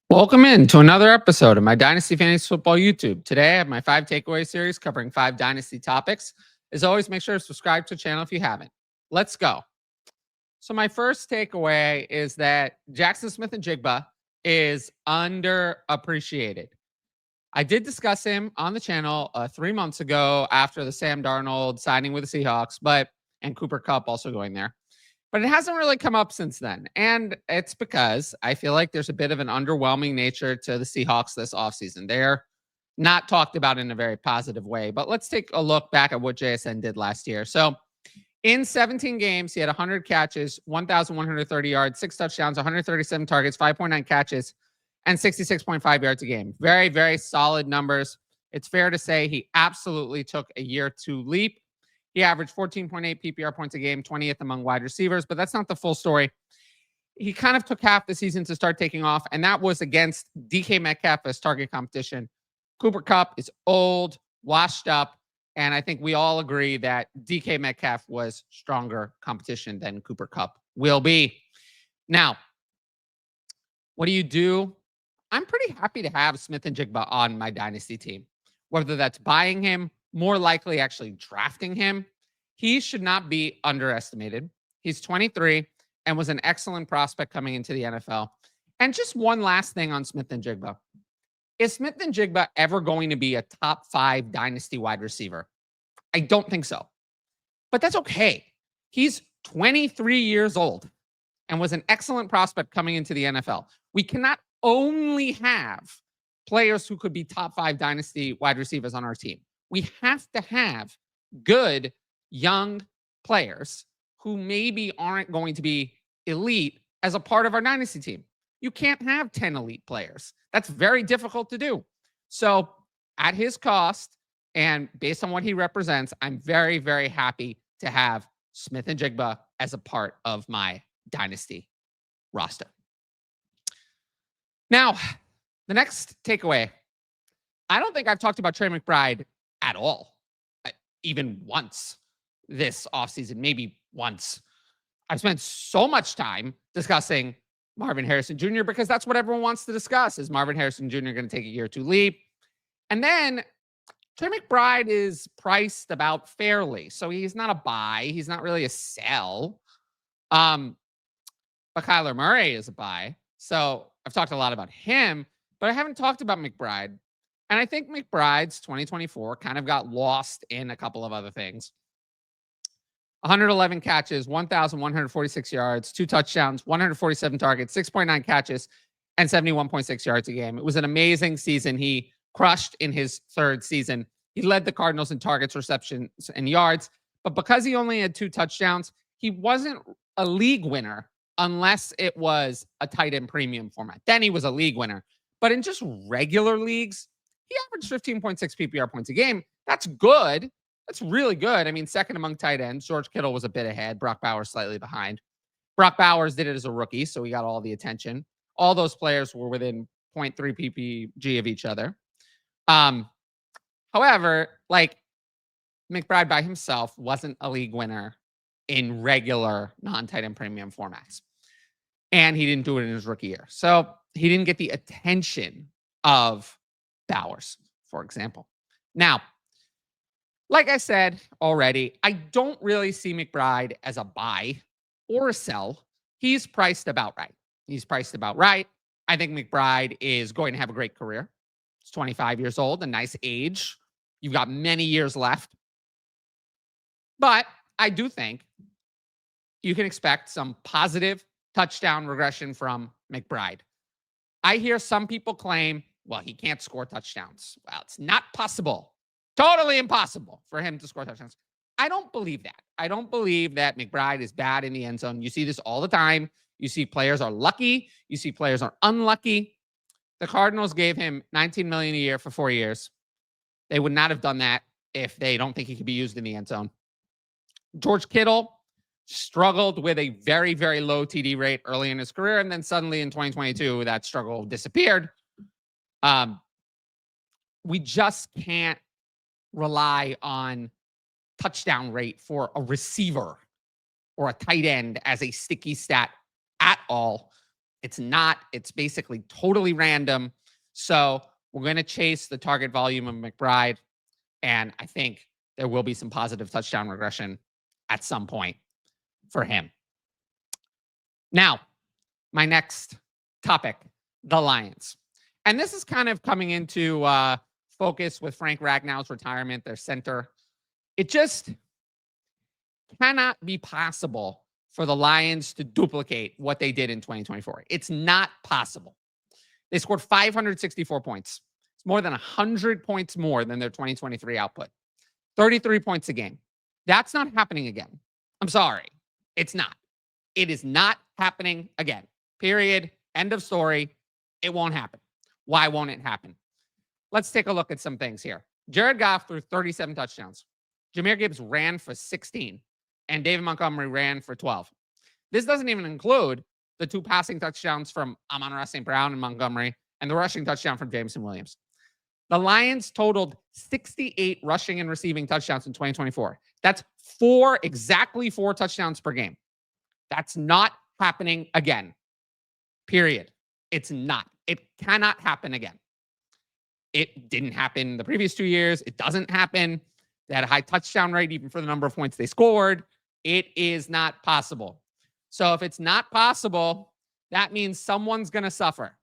Welcome in to another episode of my Dynasty Fantasy Football YouTube. Today, I have my 5 takeaway series covering 5 Dynasty topics. As always, make sure to subscribe to the channel if you haven't. Let's go. So my first takeaway is that Jaxon Smith-Njigba is underappreciated. I did discuss him on the channel 3 months ago after the Sam Darnold signing with the Seahawks, and Cooper Kupp also going there. But it hasn't really come up since then. And it's because I feel like there's a bit of an underwhelming nature to the Seahawks this offseason. They're not talked about in a very positive way. But let's take a look back at what JSN did last year. So in 17 games, he had 100 catches, 1,130 yards, 6 touchdowns, 137 targets, 5.9 catches, and 66.5 yards a game. Very, very solid numbers. It's fair to say he absolutely took a year 2 leap. He averaged 14.8 PPR points a game, 20th among wide receivers, but that's not the full story. He kind of took half the season to start taking off, and that was against DK Metcalf as target competition. Cooper Kupp is old, washed up, and I think we all agree that DK Metcalf was stronger competition than Cooper Kupp will be. Now, what do? I'm pretty happy to have Smith-Njigba on my Dynasty team, whether that's buying him, more likely actually drafting him. He should not be underestimated. He's 23 and was an excellent prospect coming into the NFL. And just one last thing on Smith-Njigba. Is Smith-Njigba ever going to be a top 5 Dynasty wide receiver? I don't think so. But that's okay. He's 23 years old and was an excellent prospect coming into the NFL. We cannot only have players who could be top 5 Dynasty wide receivers on our team. We have to have good young players who maybe aren't going to be elite as a part of our Dynasty team. You can't have 10 elite players. That's very difficult to do. So at his cost and based on what he represents, I'm very, very happy to have Smith-Njigba as a part of my Dynasty roster. Now, the next takeaway. I don't think I've talked about Trey McBride at all, even once this offseason, maybe once. I've spent so much time discussing Marvin Harrison Jr. because that's what everyone wants to discuss. Is Marvin Harrison Jr. going to take a year 2 leap? And then Trey McBride is priced about fairly. So he's not a buy. He's not really a sell. But Kyler Murray is a buy. So I've talked a lot about him, but I haven't talked about McBride. And I think McBride's 2024 kind of got lost in a couple of other things. 111 catches, 1,146 yards, 2 touchdowns, 147 targets, 6.9 catches, and 71.6 yards a game. It was an amazing season. He crushed in his 3rd season. He led the Cardinals in targets, receptions, and yards. But because he only had 2 touchdowns, he wasn't a league winner unless it was a tight end premium format. Then he was a league winner. But in just regular leagues, he averaged 15.6 PPR points a game. That's good. That's really good. I mean, second among tight ends. George Kittle was a bit ahead. Brock Bowers slightly behind. Brock Bowers did it as a rookie, so he got all the attention. All those players were within 0.3 PPG of each other. However, like McBride by himself wasn't a league winner in regular non-tight end premium formats. And he didn't do it in his rookie year. So he didn't get the attention of Bowers, for example. Now, like I said already, I don't really see McBride as a buy or a sell. He's priced about right. I think McBride is going to have a great career. He's 25 years old, a nice age. You've got many years left. But I do think you can expect some positive touchdown regression from McBride. I hear some people claim, well, he can't score touchdowns. Well, it's not possible. Totally impossible for him to score touchdowns. I don't believe that. I don't believe that McBride is bad in the end zone. You see this all the time. You see players are lucky. You see players are unlucky. The Cardinals gave him $19 million a year for 4 years. They would not have done that if they don't think he could be used in the end zone. George Kittle struggled with a very, very low TD rate early in his career, and then suddenly in 2022, that struggle disappeared. We just can't rely on touchdown rate for a receiver or a tight end as a sticky stat at all. It's not. It's basically totally random. So we're going to chase the target volume of McBride. And I think there will be some positive touchdown regression at some point for him. Now, my next topic, the Lions. And this is kind of coming into focus with Frank Ragnow's retirement, their center. It just cannot be possible for the Lions to duplicate what they did in 2024. It's not possible. They scored 564 points. It's more than 100 points more than their 2023 output. 33 points a game. That's not happening again. I'm sorry. It's not. It is not happening again. Period. End of story. It won't happen. Why won't it happen? Let's take a look at some things here. Jared Goff threw 37 touchdowns. Jahmyr Gibbs ran for 16. And David Montgomery ran for 12. This doesn't even include the 2 passing touchdowns from Amon-Ra St. Brown and Montgomery and the rushing touchdown from Jameson Williams. The Lions totaled 68 rushing and receiving touchdowns in 2024. That's exactly 4 touchdowns per game. That's not happening again. Period. It's not. It cannot happen again. It didn't happen the previous 2 years. It doesn't happen. They had a high touchdown rate even for the number of points they scored. It is not possible. So if it's not possible, that means someone's going to suffer.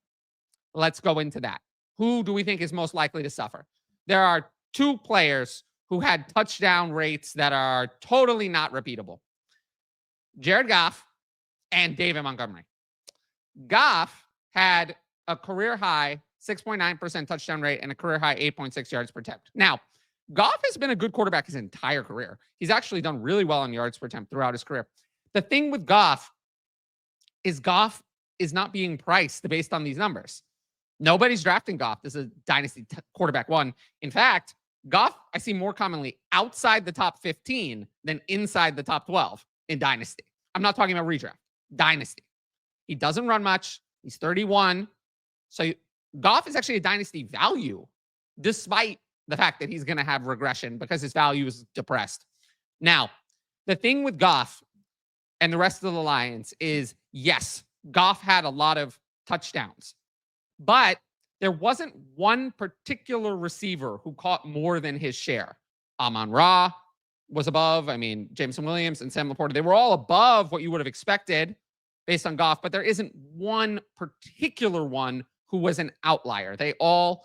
Let's go into that. Who do we think is most likely to suffer? There are 2 players who had touchdown rates that are totally not repeatable. Jared Goff and David Montgomery. Goff had a career high 6.9% touchdown rate and a career high 8.6 yards per attempt. Now, Goff has been a good quarterback his entire career. He's actually done really well on yards per attempt throughout his career. The thing with Goff is not being priced based on these numbers. Nobody's drafting Goff. This is a dynasty quarterback 1. In fact, Goff I see more commonly outside the top 15 than inside the top 12 in dynasty. I'm not talking about redraft. Dynasty. He doesn't run much. He's 31. So Goff is actually a dynasty value despite the fact that he's going to have regression because his value is depressed. Now, the thing with Goff and the rest of the Lions is, yes, Goff had a lot of touchdowns, but there wasn't one particular receiver who caught more than his share. Amon-Ra was above. I mean, Jameson Williams and Sam Laporta, they were all above what you would have expected based on Goff, but there isn't one particular one who was an outlier. They all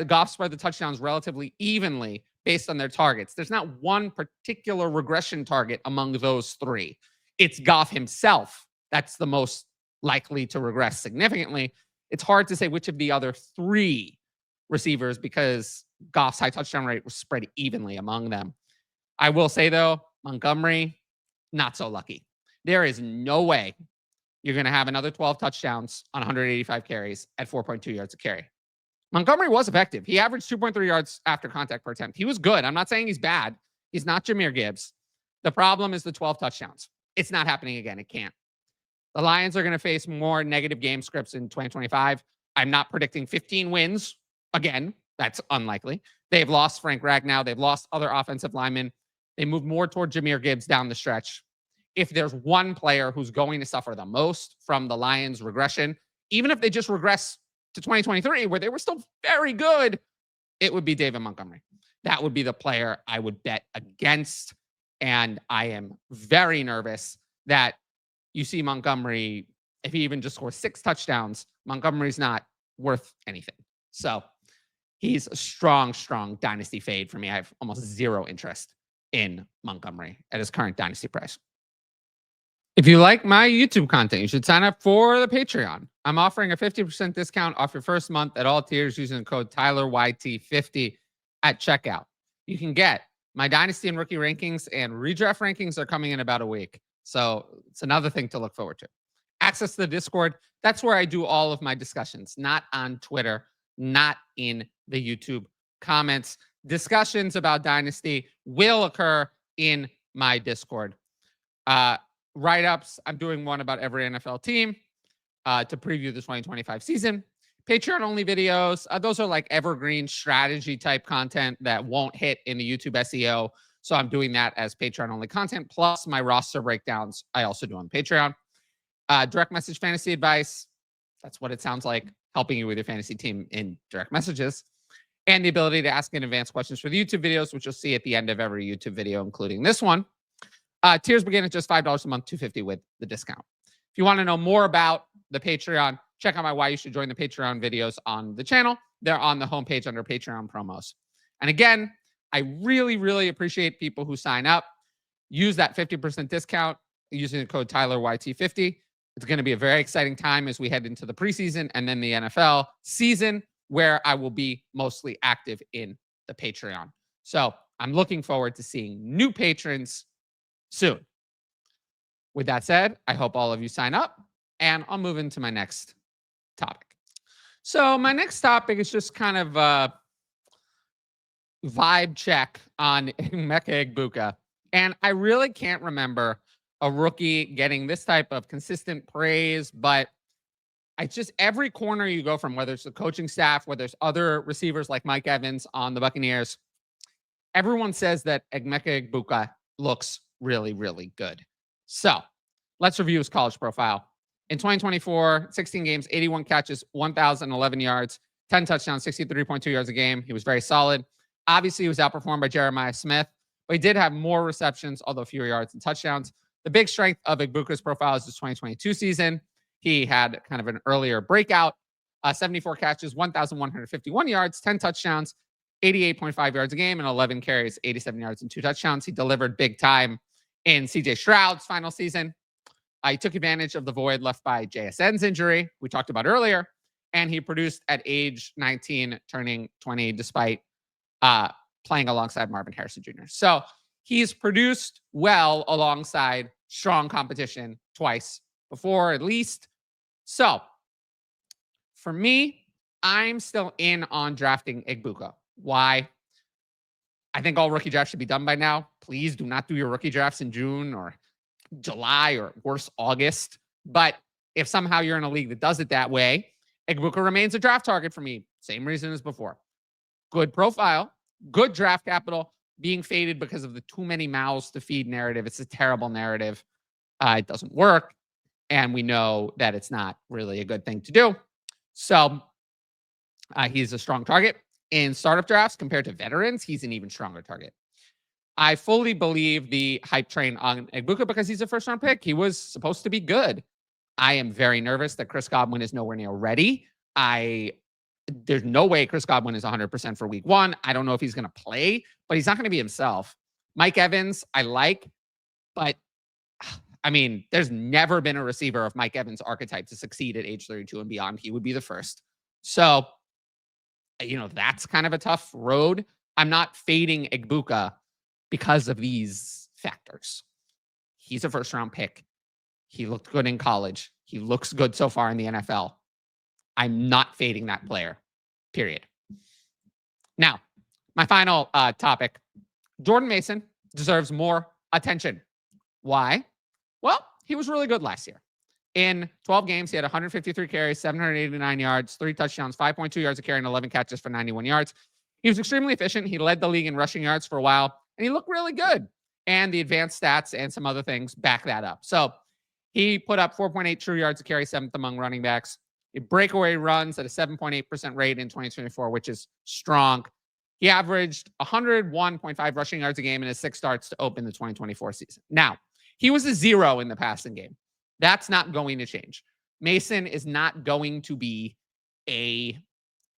Goff spread the touchdowns relatively evenly based on their targets. There's not one particular regression target among those 3. It's Goff himself that's the most likely to regress significantly. It's hard to say which of the other 3 receivers because Goff's high touchdown rate was spread evenly among them. I will say, though, Montgomery, not so lucky. There is no way you're going to have another 12 touchdowns on 185 carries at 4.2 yards a carry. Montgomery was effective. He averaged 2.3 yards after contact per attempt. He was good. I'm not saying he's bad. He's not Jahmyr Gibbs. The problem is the 12 touchdowns. It's not happening again. It can't. The Lions are going to face more negative game scripts in 2025. I'm not predicting 15 wins. Again, that's unlikely. They've lost Frank Ragnow. They've lost other offensive linemen. They move more toward Jahmyr Gibbs down the stretch. If there's one player who's going to suffer the most from the Lions' regression, even if they just regress to 2023, where they were still very good, it would be David Montgomery. That would be the player I would bet against. And I am very nervous that you see Montgomery, if he even just scores 6 touchdowns, Montgomery's not worth anything. So he's a strong, strong dynasty fade for me. I have almost zero interest in Montgomery at his current dynasty price. If you like my YouTube content, you should sign up for the Patreon. I'm offering a 50% discount off your first month at all tiers using the code TylerYT50 at checkout. You can get my dynasty and rookie rankings, and redraft rankings are coming in about a week. So it's another thing to look forward to. Access to the Discord. That's where I do all of my discussions, not on Twitter, not in the YouTube comments. Discussions about dynasty will occur in my Discord. Write-ups, I'm doing one about every NFL team to preview the 2025 season. Patreon-only videos, those are like evergreen strategy type content that won't hit in the YouTube SEO. So I'm doing that as Patreon-only content, plus my roster breakdowns I also do on Patreon. Direct message fantasy advice. That's what it sounds like, helping you with your fantasy team in direct messages. And the ability to ask in advance questions for the YouTube videos, which you'll see at the end of every YouTube video, including this one. Tiers begin at just $5 a month, $250 with the discount. If you want to know more about the Patreon, check out my Why You Should Join the Patreon videos on the channel. They're on the homepage under Patreon promos. And again, I really, really appreciate people who sign up. Use that 50% discount using the code TylerYT50. It's going to be a very exciting time as we head into the preseason and then the NFL season, where I will be mostly active in the Patreon. So I'm looking forward to seeing new patrons soon. With that said, I hope all of you sign up, and I'll move into my next topic. So my next topic is just kind of a vibe check on Emeka Egbuka. And I really can't remember a rookie getting this type of consistent praise, but I just, every corner you go from, whether it's the coaching staff, whether it's other receivers like Mike Evans on the Buccaneers, everyone says that Emeka Egbuka looks really, really good. So let's review his college profile. In 2024, 16 games, 81 catches, 1,011 yards, 10 touchdowns, 63.2 yards a game. He was very solid. Obviously, he was outperformed by Jeremiah Smith, but he did have more receptions, although fewer yards and touchdowns. The big strength of Egbuka's profile is his 2022 season. He had kind of an earlier breakout, 74 catches, 1,151 yards, 10 touchdowns, 88.5 yards a game, and 11 carries, 87 yards, and 2 touchdowns. He delivered big time in CJ Stroud's final season. He took advantage of the void left by JSN's injury, we talked about earlier, and he produced at age 19, turning 20, despite playing alongside Marvin Harrison Jr. So he's produced well alongside strong competition twice before, at least. So for me, I'm still in on drafting Egbuka. Why? I think all rookie drafts should be done by now. Please do not do your rookie drafts in June or July or worse, August. But if somehow you're in a league that does it that way, Egbuka remains a draft target for me. Same reason as before. Good profile, good draft capital, being faded because of the too many mouths to feed narrative. It's a terrible narrative. It doesn't work. And we know that it's not really a good thing to do. So he's a strong target. In startup drafts compared to veterans, he's an even stronger target. I fully believe the hype train on Egbuka because he's a first-round pick. He was supposed to be good. I am very nervous that Chris Godwin is nowhere near ready. There's no way Chris Godwin is 100% for week 1. I don't know if he's going to play, but he's not going to be himself. Mike Evans, I like, but I mean, there's never been a receiver of Mike Evans' archetype to succeed at age 32 and beyond. He would be the first. So, that's kind of a tough road. I'm not fading Egbuka because of these factors. He's a first-round pick. He looked good in college. He looks good so far in the NFL. I'm not fading that player, period. Now, my final topic. Jordan Mason deserves more attention. Why? Well, he was really good last year. In 12 games, he had 153 carries, 789 yards, 3 touchdowns, 5.2 yards a carry, and 11 catches for 91 yards. He was extremely efficient. He led the league in rushing yards for a while, and he looked really good. And the advanced stats and some other things back that up. So he put up 4.8 true yards a carry, 7th among running backs. Breakaway runs at a 7.8% rate in 2024, which is strong. He averaged 101.5 rushing yards a game in his 6 starts to open the 2024 season. Now, he was a 0 in the passing game. That's not going to change. Mason is not going to be a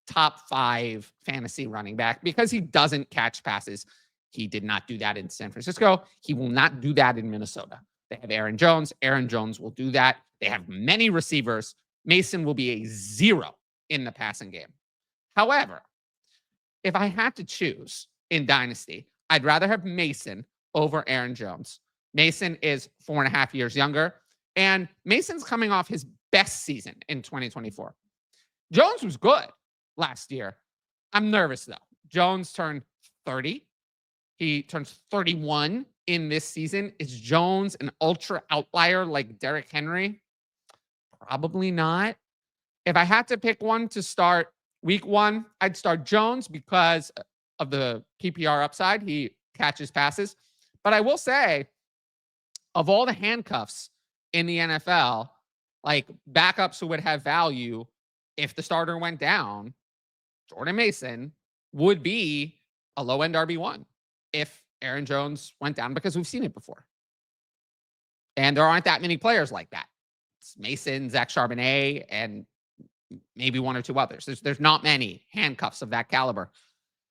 top 5 fantasy running back because he doesn't catch passes. He did not do that in San Francisco. He will not do that in Minnesota. They have Aaron Jones. Aaron Jones will do that. They have many receivers. Mason will be a 0 in the passing game. However, if I had to choose in Dynasty, I'd rather have Mason over Aaron Jones. Mason is 4.5 years younger, and Mason's coming off his best season in 2024. Jones was good last year. I'm nervous, though. Jones turned 30. He turns 31 in this season. Is Jones an ultra outlier like Derrick Henry? Probably not. If I had to pick one to start week 1, I'd start Jones because of the PPR upside. He catches passes. But I will say, of all the handcuffs in the NFL, Like backups who would have value if the starter went down, Jordan Mason would be a low end RB1 if Aaron Jones went down, because we've seen it before. And there aren't that many players like that. It's Mason, Zach Charbonnet, and maybe one or two others. There's not many handcuffs of that caliber.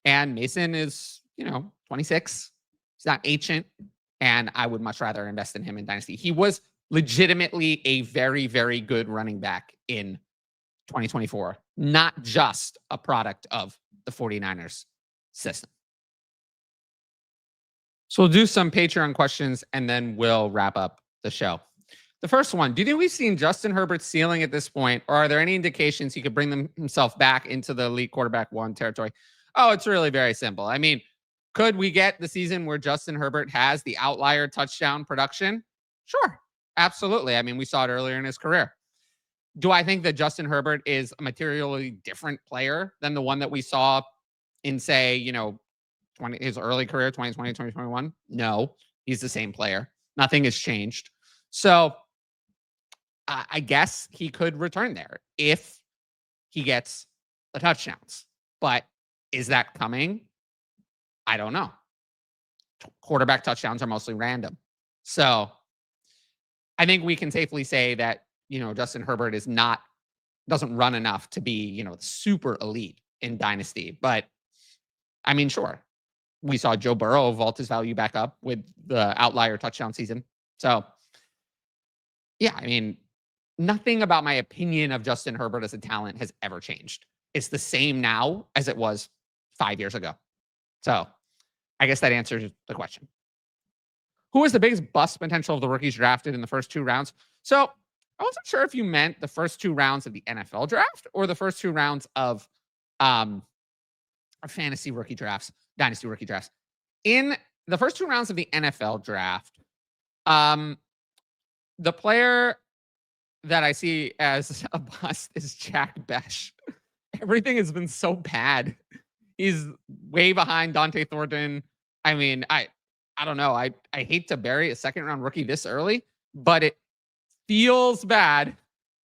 And Mason is, 26. He's not ancient. And I would much rather invest in him in Dynasty. He was legitimately a very, very good running back in 2024, not just a product of the 49ers system. So we'll do some Patreon questions and then we'll wrap up the show. The first one, do you think we've seen Justin Herbert's ceiling at this point, or are there any indications he could bring himself back into the elite quarterback one territory? Oh, it's really very simple. I mean, could we get the season where Justin Herbert has the outlier touchdown production? Sure, absolutely. I mean, we saw it earlier in his career. Do I think that Justin Herbert is a materially different player than the one that we saw in, say, his early career, 2020, 2021? No, he's the same player. Nothing has changed. So I guess he could return there if he gets the touchdowns. But is that coming? I don't know. Quarterback touchdowns are mostly random. So I think we can safely say that, Justin Herbert doesn't run enough to be, super elite in Dynasty. But I mean, sure. We saw Joe Burrow vault his value back up with the outlier touchdown season. So yeah, I mean, nothing about my opinion of Justin Herbert as a talent has ever changed. It's the same now as it was 5 years ago. So I guess that answers the question. Who is the biggest bust potential of the rookies drafted in the first 2 rounds? So I wasn't sure if you meant the first 2 rounds of the NFL draft or the first 2 rounds of fantasy rookie drafts, dynasty rookie drafts. In the first 2 rounds of the NFL draft, the player that I see as a bust is Jack Besh. Everything has been so bad. He's way behind Dante Thornton. I mean, I don't know. I hate to bury a second round rookie this early, but it feels bad.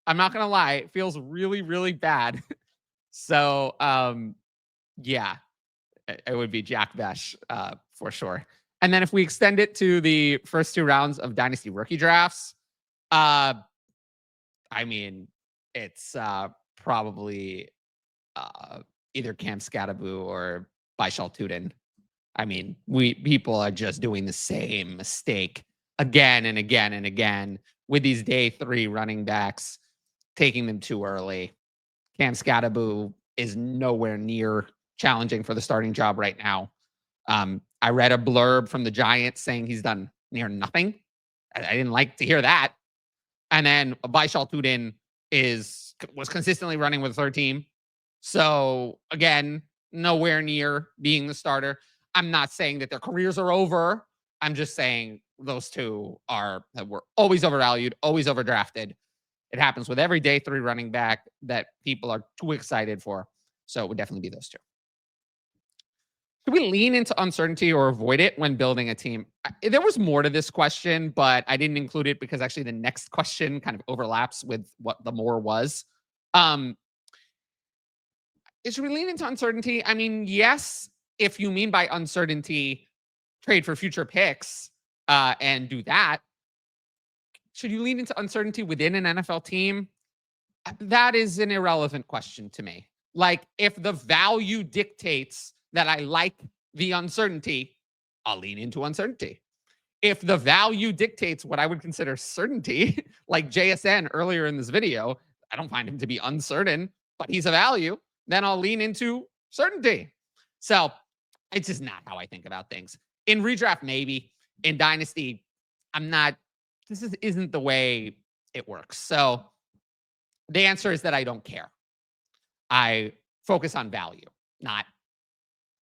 I'm not going to lie. It feels really, really bad. So, yeah, it would be Jack Besh for sure. And then if we extend it to the first 2 rounds of dynasty rookie drafts, I mean, it's probably either Cam Scatterbu or Baishal Tuden. I mean, people are just doing the same mistake again and again and again with these day 3 running backs, taking them too early. Cam Scatterbu is nowhere near challenging for the starting job right now. I read a blurb from the Giants saying he's done near nothing. I didn't like to hear that. And then Baishal Tuden was consistently running with the 3rd team. So again, nowhere near being the starter. I'm not saying that their careers are over. I'm just saying those 2 were always overvalued, always overdrafted. It happens with every day 3 running back that people are too excited for. So it would definitely be those 2. Should we lean into uncertainty or avoid it when building a team? There was more to this question, but I didn't include it because actually the next question kind of overlaps with what the more was. Should we lean into uncertainty? I mean, yes, if you mean by uncertainty, trade for future picks and do that. Should you lean into uncertainty within an NFL team? That is an irrelevant question to me. Like, if the value dictates that I like the uncertainty, I'll lean into uncertainty. If the value dictates what I would consider certainty, like JSN earlier in this video, I don't find him to be uncertain, but he's a value, then I'll lean into certainty. So it's just not how I think about things. In redraft, maybe. In Dynasty, this isn't the way it works. So the answer is that I don't care. I focus on value, not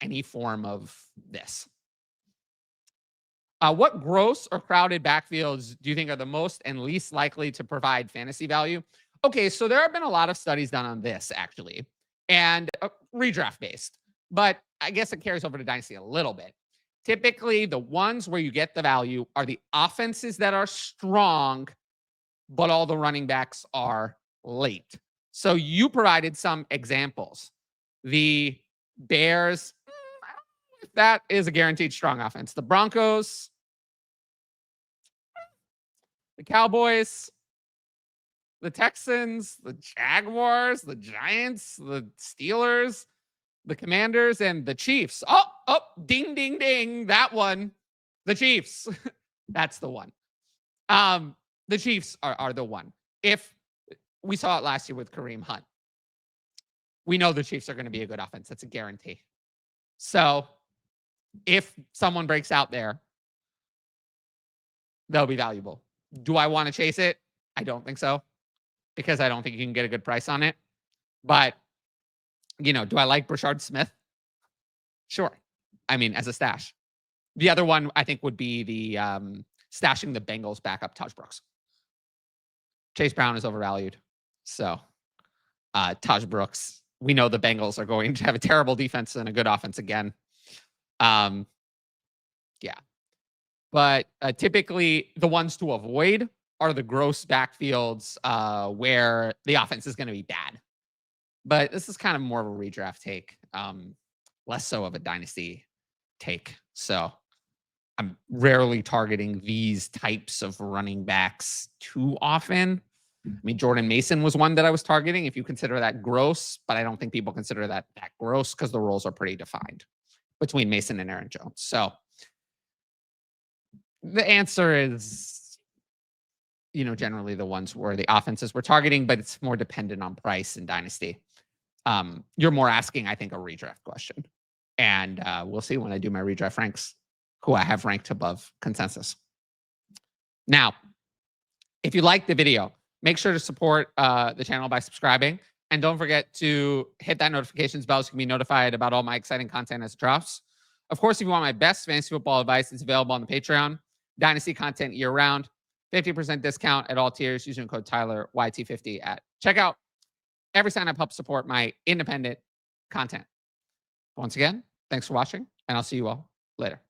any form of this. What gross or crowded backfields do you think are the most and least likely to provide fantasy value? Okay, so there have been a lot of studies done on this, actually, and redraft based, but I guess it carries over to Dynasty a little bit. Typically, the ones where you get the value are the offenses that are strong but all the running backs are late. So you provided some examples. The Bears, I don't know if that is a guaranteed strong offense. The Broncos, the Cowboys, the Texans, the Jaguars, the Giants, the Steelers, the Commanders, and the Chiefs. Oh, ding, ding, ding. That one. The Chiefs. That's the one. The Chiefs are the one. If we saw it last year with Kareem Hunt, we know the Chiefs are going to be a good offense. That's a guarantee. So if someone breaks out there, they'll be valuable. Do I want to chase it? I don't think so, because I don't think you can get a good price on it. But, do I like Brashard Smith? Sure. I mean, as a stash. The other one I think would be the stashing the Bengals backup Taj Brooks. Chase Brown is overvalued. So Taj Brooks, we know the Bengals are going to have a terrible defense and a good offense again. Yeah. But typically the ones to avoid are the gross backfields where the offense is going to be bad. But this is kind of more of a redraft take, less so of a dynasty take. So I'm rarely targeting these types of running backs too often. I mean, Jordan Mason was one that I was targeting, if you consider that gross, but I don't think people consider that gross because the roles are pretty defined between Mason and Aaron Jones. So the answer is, generally the ones where the offenses we're targeting, but it's more dependent on price and dynasty. You're more asking, I think, a redraft question. And we'll see when I do my redraft ranks who I have ranked above consensus. Now, if you like the video, make sure to support the channel by subscribing. And don't forget to hit that notifications bell so you can be notified about all my exciting content as it drops. Of course, if you want my best fantasy football advice, it's available on the Patreon. Dynasty content year-round. 50% discount at all tiers using code Tyler YT50 at checkout. Every sign-up helps support my independent content. Once again, thanks for watching, and I'll see you all later.